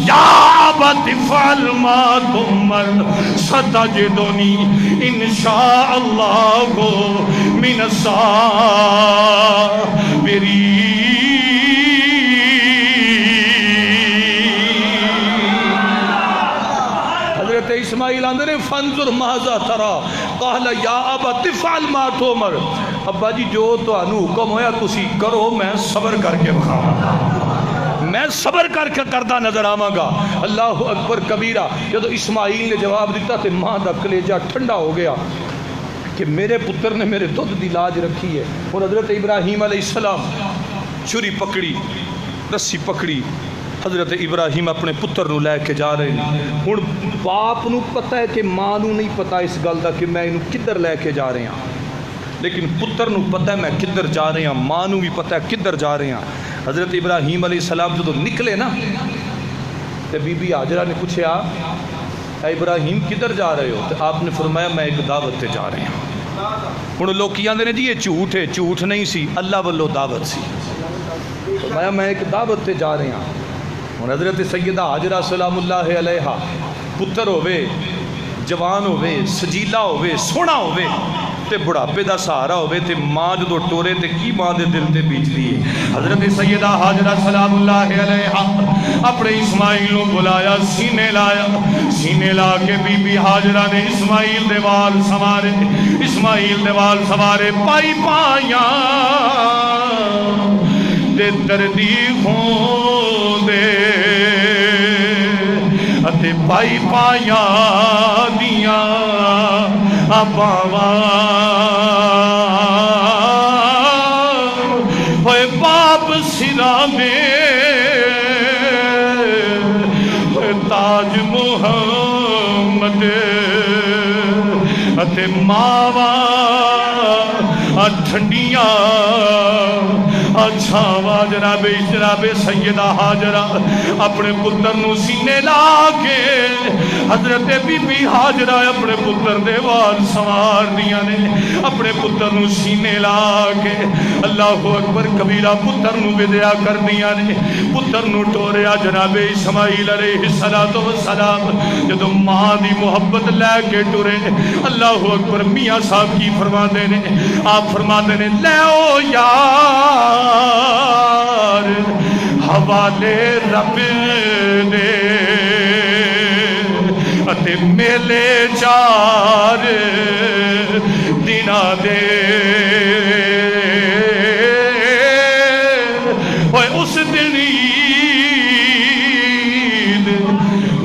یا ابت افعل ما تؤمر ستجدنی انشاء اللہ من الصابرین حضرت اسماعیل آندے نے فنظر ماذا ترا قال یا ابت افعل ما تؤمر ابا جی جو تانوں حکم ہویا تسی کرو میں صبر کر کے بخاواں میں صبر کر کے کردہ نظر آواں گا اللہ اکبر کبیرہ جدو اسماعیل نے جواب دیتا تے ماں دا کلیجہ ٹھنڈا ہو گیا کہ میرے پتر نے میرے دودھ دی لاج رکھی ہے اور حضرت ابراہیم علیہ السلام چھری پکڑی رسی پکڑی حضرت ابراہیم اپنے پتر نو لے کے جا رہے ہیں ہن باپ نو پتہ ہے کہ ماں نو نہیں پتہ اس گل دا کہ میں انہوں کدھر لے کے جا رہے ہیں لیکن پتر نو پتہ ہے میں کدھر جا رہے ہیں ماں نو بھی پتہ ہے کدھر جا رہے ہیں حضرت ابراہیم علیہ السلام جو نکلے نا تو بی بی ہاجرہ نے پوچھا اے ابراہیم کدھر جا رہے ہو تو آپ نے فرمایا میں ایک دعوت تے جا رہے ہیں ہن لوگ کی آندے نے جی یہ جھوٹ ہے جھوٹ نہیں سی اللہ والو دعوت سی فرمایا میں ایک دعوت تے جا رہے ہیں ہن حضرت سیدہ ہاجرہ سلام اللہ علیہا پتر ہوئے جوان ہوئے سجیلا ہوئے سونا ہوئے تے بڑھاپے دا سہارا ہوئے تے ماں جدو ٹورے تے کی ماں دے دل تے بیچ دیئے حضرت سیدہ ہاجرہ سلام اللہ علیہا اپنے اسماعیل نو بلایا سینے لایا سینے لا کے بی بی ہاجرہ نے اسماعیل دے وال سوارے اسماعیل دے وال سوارے پائی پائیاں دے دردی خون دے اتے پائی پائیاں دیاں باواں ہوئے باپ سرا میں ہوئے تاج محمد اتے ماواں ٹھنڈیاں چھاواں جناب سیدہ ہاجرہ اپنے پتر نو سینے لا کے حضرت بی بی ہاجرہ اپنے پتر دے وال سوار دیاں نے اپنے پتر نو سینے لا کے اللہ اکبر کبیرہ پتر نو ودیا کر دیاں نے پتر نو ٹوریا جناب اسماعیل علیہ السلام جدو ماں دی محبت لے کے ٹورے اللہ اکبر میاں صاحب کی فرما دے نے آپ فرما دے نے لے او یار حوالے رب دے اتے میلے چار دینا دے ہوئے اس دن عید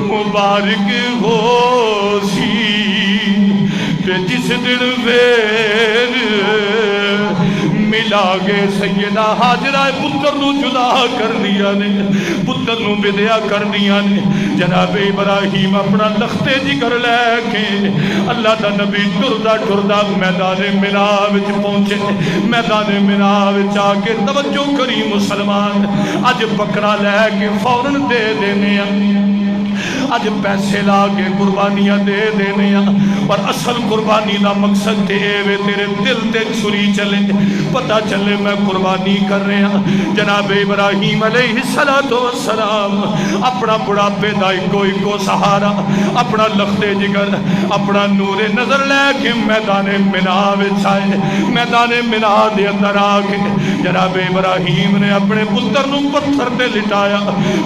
مبارک ہو سی تے جس دن ویر ملا گے سیدہ ہاجرہ پتر نو جدا کر دیا نے پتر نو بدیا کر دیا نے جناب ابراہیم اپنا لختے جگر لے کے اللہ دا نبی ٹردہ میدان منا وچ پہنچے میدان منا وچ آ کے توجہ کری مسلمان اج بکرا لے کے فوراً دے دینے اج پیسے لا کے قربانیاں دے دینے پر اصل قربانی دا مقصد تے وے تیرے دل تے سری چلے پتہ چلے میں قربانی کر رہے ہیں جناب ابراہیم علیہ السلام اپنا بڑھاپے دا ایکو سہارا اپنا لختے جگر اپنا نور نظر لے کے میدان منا وچ آئے میدان منا دے اندر آ کے جناب ابراہیم نے اپنے پتر نو پتھر تے لٹایا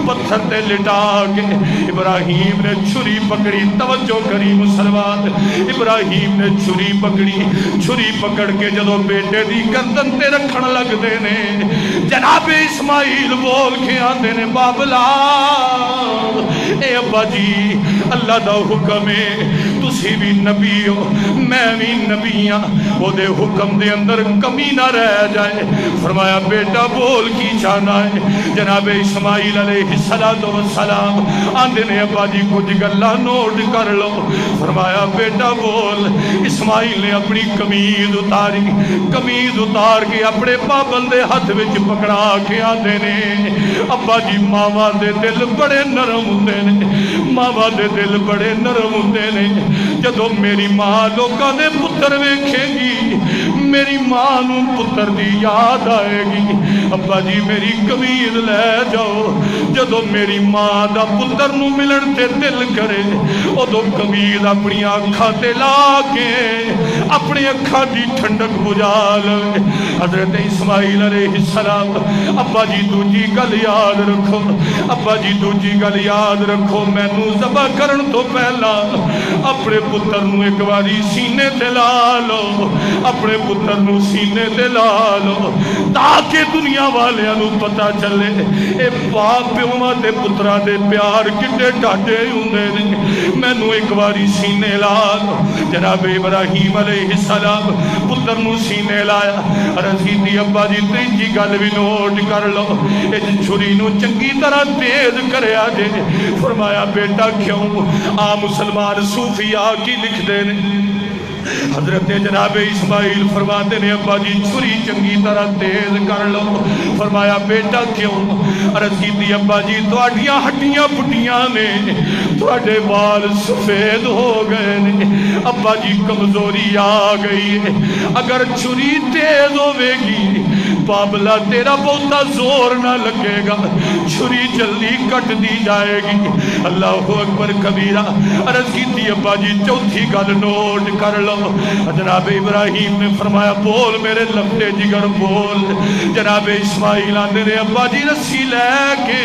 پتھر تے لٹا کے ابراہیم ابراہیم نے چھری پکڑی، توجہ کری مسلمان، ابراہیم نے چھری پکڑی، چھری پکڑ کے جدو بیٹے دی گردن تے رکھن لگ دے نے، جناب اسماعیل بول کے آندے نے بابلا اے ابا جی اللہ دا حکم ہے، تسی بھی نبی ہو میں بھی نبی ہاں، وہ دے حکم دے اندر کمی نہ رہ جائے۔ فرمایا بیٹا بول کی چاہنا ہے؟ جناب اسماعیل علیہ السلام آندے نے ابا جی کچھ گلا نوٹ کر لو۔ فرمایا بیٹا بول۔ اسماعیل نے اپنی قمیض اتاری، قمیض اتار کے اپنے پابل دے ہاتھ وچ پکڑا کے آندے نے ابا جی ماواں دے دل بڑے نرم ہوندے نے، ماواں دے دل بڑے نرم ہوندے نے، جدو میری ماں لوکاں دے پتر ویکھے گی میری ماں نو پتر دی یاد آئے گی، ابا جی میری قمیض لے جاؤ، جدو میری ماں دا پتر نو ملن تے دل کرے ادو قمیض اپنی اکھاں تے لا کے اپنی اکھاں دی ٹھنڈک بجھا لے۔ حضرت اسماعیل علیہ السلام ابا جی دوجی گل یاد رکھو، ابا جی دوجی گل یاد رکھو، مینوں ذبح کرن تو پہلا اپنے پتر نو ایک باری سینے تے لا لو، اپنے پتر نو سینے تے لا لو تاکہ دنیا والیاں نو پتہ چلے اے باپ پیواں تے پتراں دے پیار کڈے ڈاڈے ہوندے نے، مینوں ایک باری سینے لا لو۔ جناب ابراہیم علیہ السلام پتر نو سینے لایا، عرض کیتی ابا جی تیجی گل بھی نوٹ کر لو، اے چھری نو چنگی طرح تیز کریا جے۔ فرمایا بیٹا کیوں؟ آ مسلمان صوفیاء کی لکھ دے نے، حضرت جناب اسماعیل فرماتے نے ابا جی چھری چنگی طرح تیز کر لو۔ فرمایا بیٹا کیوں؟ عرض کی ابا جی تواڈیاں ہڈیاں پٹیاں نے، تواڈے بال سفید ہو گئے نے، ابا جی کمزوری آ گئی ہے، اگر چھری تیز ہوے گی بابلا تیرا بہتا زور نہ لگے گا، چھری جلدی کٹ دی جائے گی۔ اللہ اکبر کبیرہ۔ عرض کی تھی ابا جی چوتھی گل نوٹ کر لو۔ جناب ابراہیم نے فرمایا بول میرے لفتے جگر بول۔ جناب اسماعیل آندے نے ابا جی رسی لے کے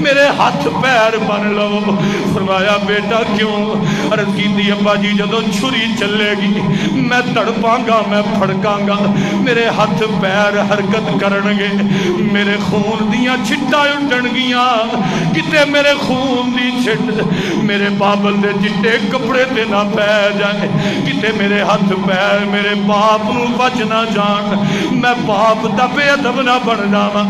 میرے ہاتھ پیر بن لو۔ فرمایا بیٹا کیوں؟ عرض کی تھی ابا جی جدو چھری چلے گی میں تڑپاں گا، میں پھڑکاں گا، میرے ہاتھ پیر حرکت کرنگے، میرے خون دیاں چھٹا اٹھن گیاں، کتے میرے خون دی چھٹ میرے بابل دے چٹے کپڑے تے نہ پہ جائے، کتے میرے ہاتھ پیر میرے باپ نو بچ نہ جان، میں باپ دا بے ادب نہ بن جاواں۔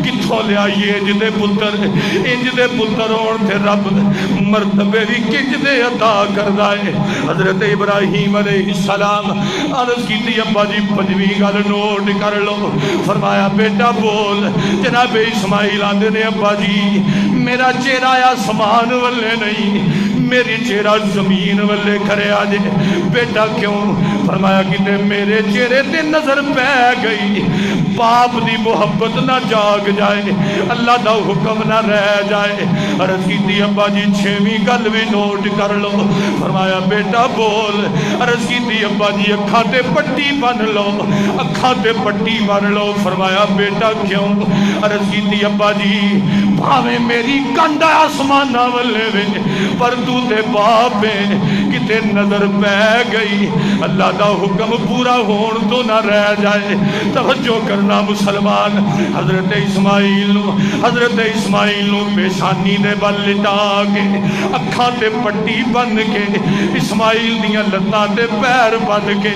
کتھوں لے آئیے انج دے پتر، انج دے پتر ہون تے رب مرتبے بھی کنج دے عطا کردا ہے۔ حضرت ابراہیم علیہ السلام عرض کیتی ابا جی پنجویں گل نوٹ کر لو۔ فرمایا بیٹا بول۔ جناب اسماعیل آندے نے ابا جی میرا چہرہ آسمان والے نہیں، میری چہرہ زمین والے کرے آجے۔ بیٹا کیوں؟ فرمایا کہ میرے چہرے تے نظر پہ گئی، باپ دی محبت نہ جاگ جائے، اللہ دا حکم نہ رہ جائے۔ عرض کی ابا جی چھویں گل بھی نوٹ کر لو۔ فرمایا بیٹا بول۔ عرض کی ابا جی اکھاں تے پٹی بن لو، اکھاں تے پٹی بن لو۔ فرمایا بیٹا کیوں؟ عرض کی ابا جی بھاویں میری کنڈ آسمانہ والے وے پر تو تے باپ ہے، کتے نظر پہ گئی، اللہ دا حکم پورا ہون تو نہ رہ جائے۔ توجہ کرنا مسلمان۔ حضرت اسماعیل نو پیشانی دے بل لٹا کے اکھاں تے پٹی بن کے اسماعیل دیاں لتاں تے پیر بن کے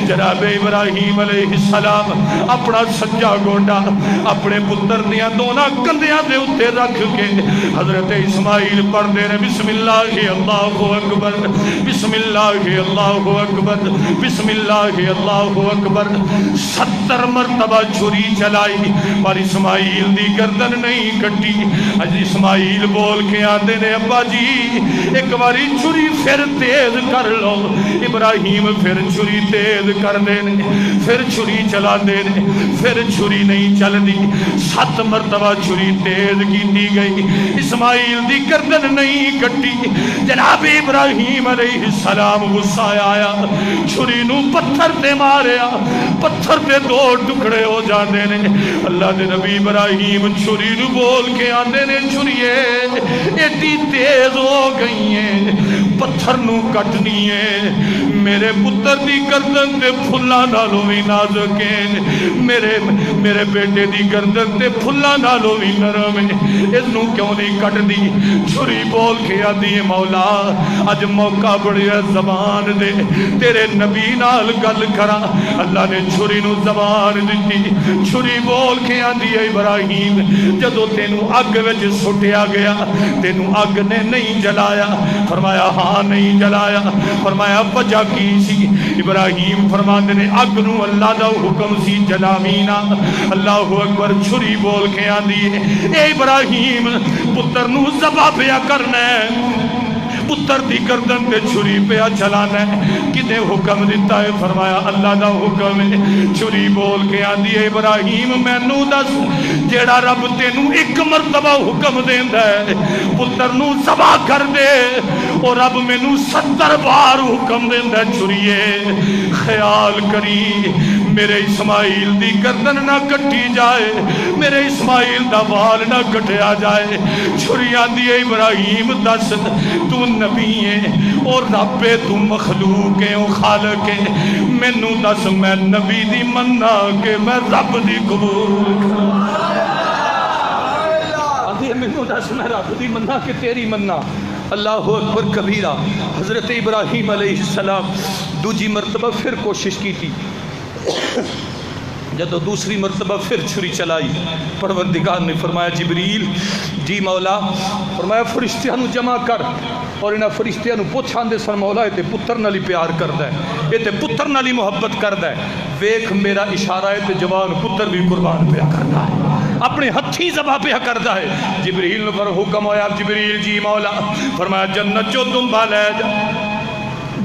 جناب ابراہیم علیہ السلام اپنا سجا گوڈا اپنے پتر دیاں دونوں کندیاں دے اتے رکھ کے حضرت اسماعیل پڑھتے ہیں بسم اللہ اللہ اکبر، بسم اللہ اللہ اکبر، بسم اللہ اللہ اکبر۔ 70 مرتبہ چھری چلائی پر اسماعیل دی گردن نہیں کٹی۔ اج اسماعیل بول کے آتے نے ابا جی ایک باری چھری پھر تیز کر لو۔ ابراہیم پھر چھری تیز کر دینے، پھر چھری چلا دینے، پھر چھری نہیں چل دی۔ 7 مرتبہ چھری تیز کی دی گئی، اسماعیل دی گردن نہیں کٹی۔ جناب ابراہیم علیہ السلام غصہ آیا، چھری نو پتھر تے ماریا پتھر تے دو ٹکڑے ہو جاندے نے اللہ دے نبی ابراہیم چھری نو بول کے آندے نے چھریے ایڈی تیز ہو گئی ہے پتھر نو کٹنی ہے میرے پتر دی گردن تے پھلاں نالوں وی نازک ہے میرے بیٹے دی گردن تے پھلاں نالوں وی نرم ہے اس نو کیوں نہیں کٹ دی چھری بول کے آدھی ہے مولا اج موقع بڑھیا زبان دے تیرے نبی نال گل کرا اللہ نے چھری نو زبان دیتی چھری بول کے آدھی ہے ابراہیم جدو تینو اگ وچ سٹیا گیا تینو اگ نے نہیں جلایا فرمایا ہاں نہیں جلایا فرمایا وجہ کی سی ابراہیم فرماندے نے اگ نو اللہ دا حکم سی جلاوینا اللہ اکبر چھری بول کے آدھی ہے اے ابراہیم پتر نو ذبح پیا کرنا ہے پتر دی گردن تے چھری پیا چلانا ہے کنے حکم دیتا ہے فرمایا اللہ دا حکم ہے چھری بول کے آندی ہے ابراہیم مینوں دس جیڑا رب تینو ایک مرتبہ حکم دیندا ہے پتر نو ذبح کر دے اور رب مینوں 70 بار حکم دیندا ہے چھریے خیال کری میرے اسماعیل دی گردن نہ کٹی جائے میرے اسماعیل دا وال نہ کٹیا جائے چھری آندی ہے ابراہیم دس تو نبی ہے اور رب تو مخلوق ہے او خالق ہے مینوں دس میں نبی دی مننا کہ میں رب دی قبول آندی ہے مینوں دس میں رب دی مننا کہ تیری مننا اللہ اکبر کبیرہ حضرت ابراہیم علیہ السلام دوجی مرتبہ پھر کوشش کی تھی جب دوسری مرتبہ پھر چھری چلائی پروردگار نے فرمایا جبریل جی مولا فرمایا فرشتیاں نو جمع کر اور انہاں فرشتیاں نو پوچھاں دے سن مولا تے پتر نالی پیار کردا ہے اے تے پتر نالی محبت کردا ہے ویکھ میرا اشارہ ہے تے جوان پتر بھی قربان پیا کردا ہے اپنے ہتھی ذبح پیا کردا ہے جبریل نے پر حکم ہویا جبریل جی مولا فرمایا جنت چو دمبا لے جا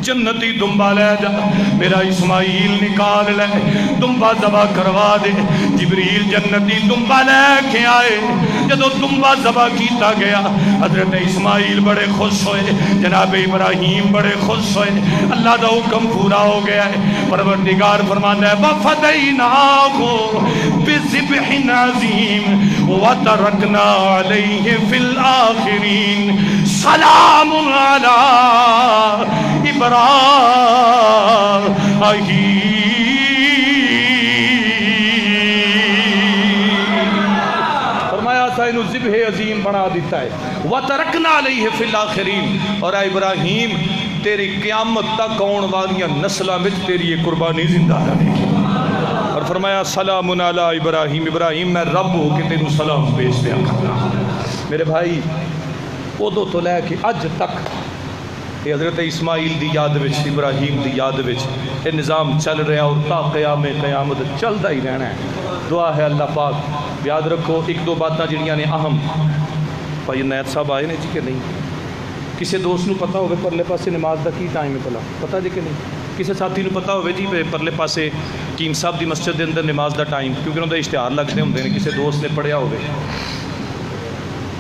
جنتی دمبا لے جا میرا اسماعیل نکال لے دمبا ذبح کروا دے جبریل جنتی دمبا لے کے آئے جدو دمبا ذبح کیتا گیا حضرت اسماعیل بڑے خوش ہوئے جناب ابراہیم بڑے خوش ہوئے اللہ دا حکم پورا ہو گیا ہے پروردگار فرماتا ہے وَفَدَيْنَاهُ بِذِبْحٍ عَظِيمٍ وَتَرَكْنَا عَلَيْهِ فِي الْآخِرِينَ سَلَامٌ عَلَىٰ فرمایا تھا انہوں ذبح عظیم بنا دیتا ہے وَتَرَكْنَا عَلَيْهِ فِي الْآخِرِينَ اور اے ابراہیم تیری قیامت تک آن والیاں نسلہ میں تیری یہ قربانی زندہ رہے گی اور فرمایا سلام علی ابراہیم ابراہیم میں رب ہو کے تینوں سلام پیش دیا کرنا میرے بھائی ادو تو لے کے اج تک یہ حضرت اسماعیل دی یاد وچ ابراہیم دی یاد وچ یہ نظام چل رہا اور تا قیامت چلتا ہی رہنا ہے دعا ہے اللہ پاک یاد رکھو ایک دو باتاں جڑیاں نے اہم بھائی نیت صاحب آئے نے جی کہ نہیں کسی دوست نو پتہ ہوئے پرلے پاسے نماز دا کی ٹائم ہے پلا پتہ جی کہ نہیں کسی ساتھی نو پتہ ہوئے جی پرلے پاسے کیم صاحب دی مسجد دے اندر نماز دا ٹائم کیونکہ انہوں دا اشتہار لگتے ہوندے نے کسی دوست نے پڑھیا ہوئے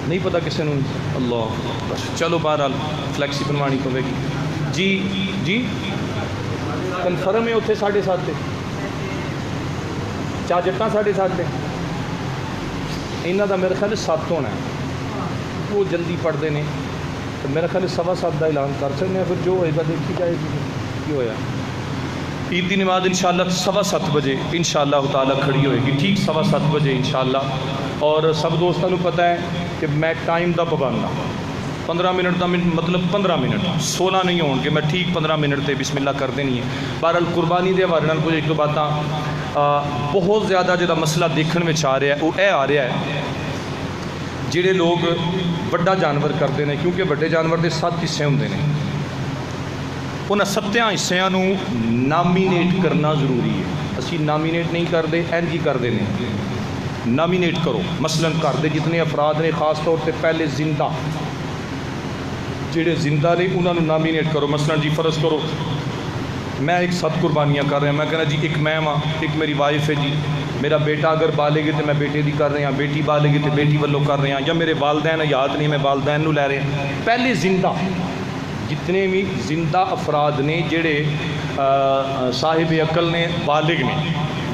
نہیں پتہ کسی نو اللہ چلو بہرحال فلیکسی بنوانی پوے گی جی کنفرم ہے اتنے 7:30 چا جٹاں 7:30 انہاں دا میرے خیال 7 ہونا ہے وہ جلدی پڑھتے ہیں تو میرا خیال 7:15 کا اعلان کر سکتے ہیں پھر جو ہوئے گا دیکھی جائے کی ہویا عید دی نماز انشاءاللہ 7:15 بجے انشاءاللہ تعالیٰ کھڑی ہوئے گی ٹھیک 7:15 بجے انشاءاللہ اور سب دوستوں کو پتہ ہے کہ میں ٹائم دا پابند ہاں 15 منٹ دا مطلب 15 منٹ 16 نہیں ہون کہ میں ٹھیک 15 منٹ تے بسم اللہ کر دینی ہے بہرحال قربانی دے حوالے نال کچھ ایک دو باتاں بہت زیادہ جہاں مسئلہ دیکھنے میں آ رہا ہے وہ یہ آ رہا ہے جڑے لوگ بڑا جانور کرتے ہیں کیونکہ بڑے جانور دے 7 حصے ہوندے نے انہاں 7 حصیاں نو نامینیٹ کرنا ضروری ہے اسی نامینیٹ نہیں کرتے این کی کرتے ہیں نامینیٹ کرو مثلا گھر دے جتنے افراد نے خاص طور پہ پہلے زندہ جڑے زندہ نے انہوں نے نامینیٹ کرو مثلا جی فرض کرو میں ایک 7 قربانیاں کر رہا ہوں میں کہنا جی ایک میں ہاں ایک میری وائف ہے جی میرا بیٹا اگر بالے گی تو میں بیٹے دی کر رہے ہیں بیٹی بالے گی تو بیٹی والوں کر رہے ہیں یا میرے والدین یاد نہیں میں والدین نو لے رہے ہیں پہلے زندہ جتنے بھی زندہ افراد نے جڑے صاحب عقل نے بالغ نے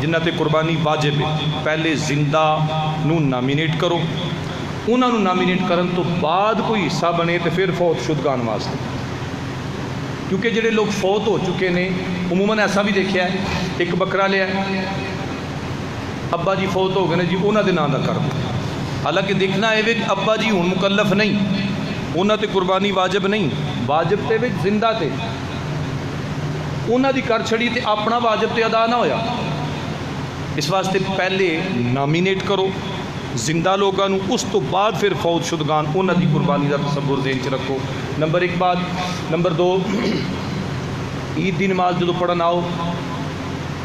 جنہ تے قربانی واجب ہے پہلے زندہ نو نامینیٹ کرو، انہوں نے نامینیٹ کرن تو بعد کوئی حصہ بنے تو پھر فوت شدگان واسطے، کیونکہ جڑے لوگ فوت ہو چکے نے عموماً ایسا بھی دیکھا ہے ایک بکرا لیا ابا جی فوت ہو گئے نے جی انہوں دے نام دا کر دو، حالانکہ دیکھنا ہے کہ ابا جی ہن مکلف نہیں، انہوں تے قربانی واجب نہیں، واجب تے وچ زندہ تے انہوں دی کر چھڑی تے اپنا واجب تے ادا نہ ہویا، اس واسطے پہلے نامینیٹ کرو زندہ لوگوں، اس تو بعد پھر فوت شدگان انہوں دی قربانی دا تصور ذہن چ رکھو۔ نمبر ایک بات۔ نمبر دو، عید دی نماز جدو پڑھن آؤ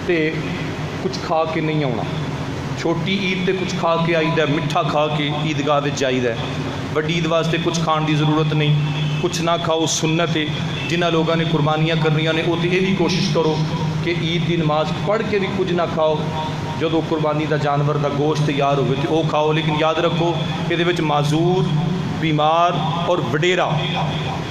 تے کچھ کھا کے نہیں آنا، چھوٹی عید تے کچھ کھا کے آئی دا، مٹھا کھا کے عیدگاہ وچ جائی دا، بڑی عید واسطے کچھ کھان دی ضرورت نہیں، کچھ نہ کھاؤ سنت ہے، جنہ لوگوں نے قربانیاں کرنیاں نے وہ تو یہ بھی کوشش کرو کہ عید دی نماز پڑھ کے بھی کچھ نہ کھاؤ، جدو قربانی دا جانور دا گوشت تیار ہوئے تو وہ کھاؤ، لیکن یاد رکھو یہ معذور، بیمار اور وڈیرا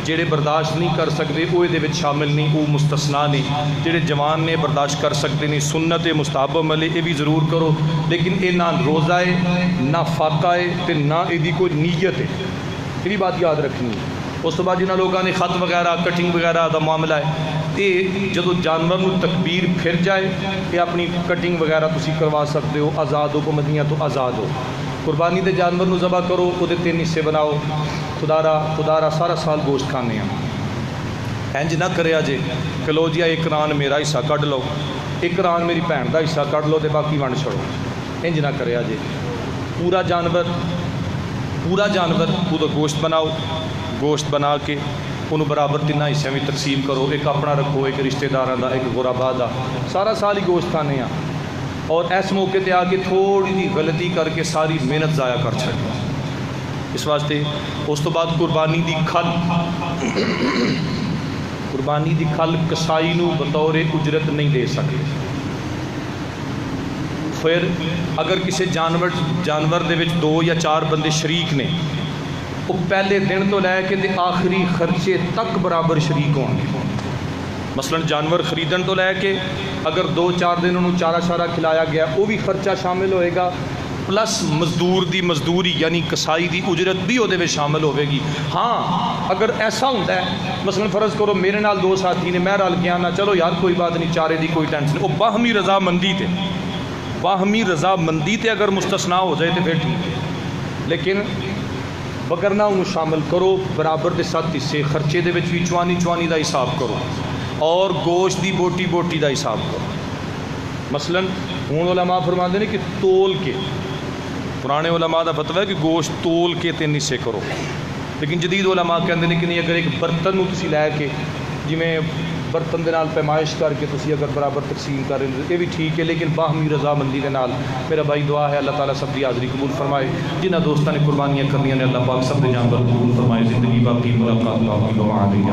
جڑے برداشت نہیں کر سکتے وہ یہ شامل نہیں، وہ مستثنا نے، جڑے جوان نے برداشت کر سکتے نہیں، سنت مستحب عمل یہ بھی ضرور کرو، لیکن یہ نہ روزہ ہے نہ فاقہ ہے تے نہ یہ کوئی نیت ہے، یہ بات یاد رکھنی ہے۔ اس تو بعد جنہوں لوگوں نے خط وغیرہ کٹنگ وغیرہ دا معاملہ ہے تے جدو جانور نو تکبیر پھر جائے یہ اپنی کٹنگ وغیرہ تسی کروا سکتے ہو، آزاد ہو پابندیاں تو آزاد ہو، قربانی دے جانور نو ذبح کرو، وہ 3 حصے بناؤ، خدا را سارا سال گوشت کھانے ہیں، انج نہ کریا جے کہ لو جی ایک ران میرا حصہ کڈ لو، ایک ران میری بھن دا حصہ کڈ لو تے باقی ونڈ چھڑو، انج نہ کریا جے، پورا جانور وہ گوشت بناؤ، گوشت بنا کے انہوں برابر 3 حصوں میں تقسیم کرو، ایک اپنا رکھو، ایک رشتہ داراں دا، ایک غربا دا، سارا سال ہی گوشت کھانے ہیں، اور اس موقع تے آ کے تھوڑی جی غلطی کر کے ساری محنت ضائع کر چھڑی، اس واسطے اس تو بعد قربانی دی کھل کسائی نو بطور اجرت نہیں دے سکتے، پھر اگر کسی جانور دے وچ 2 یا 4 بندے شریک نے، وہ پہلے دن تو لے کے آخری خرچے تک برابر شریک ہوں گے، مثلا جانور خریدن تو لے کے اگر 2-4 دن انہوں چارہ شارہ کھلایا گیا وہ بھی خرچہ شامل ہوئے گا، پلس مزدور دی مزدوری یعنی کسائی دی اجرت بھی وہ شامل ہوئے گی۔ ہاں اگر ایسا ہوتا ہے مثلا فرض کرو میرے نال 2 ساتھی نے، میں رل گیا نا، چلو یار کوئی بات نہیں، چارے دی کوئی ٹینشن نہیں، وہ باہمی رضامندی تے اگر مستثنا ہو جائے تو پھر ٹھیک ہے، لیکن وگرنہ انہوں شامل کرو، برابر دے 7 حصے، خرچے دے وچ بھی چوانی دا حساب کرو، اور گوشت دی بوٹی دا حساب کرو۔ مثلا ہوں علماء فرماتے ہیں کہ تول کے، پرانے علماء دا فتویٰ ہے کہ گوشت تول کے 3 حصے کرو، لیکن جدید علماء کہتے ہیں کہ نہیں، اگر ایک برتن نو تسی لے کے جویں برتن دے نال پیمائش کر کے تسی اگر برابر تقسیم کر رہے یہ بھی ٹھیک ہے، لیکن باہمی رضامندی دے نال۔ میرا بھائی دعا ہے اللہ تعالیٰ سب کی حاضری قبول فرمائے، جنہ دوستوں نے قربانیاں کرنیاں نے اللہ پاک سب دے جان پر قبول فرمائے، زندگی باقی ملاقات باقی دعا علیہ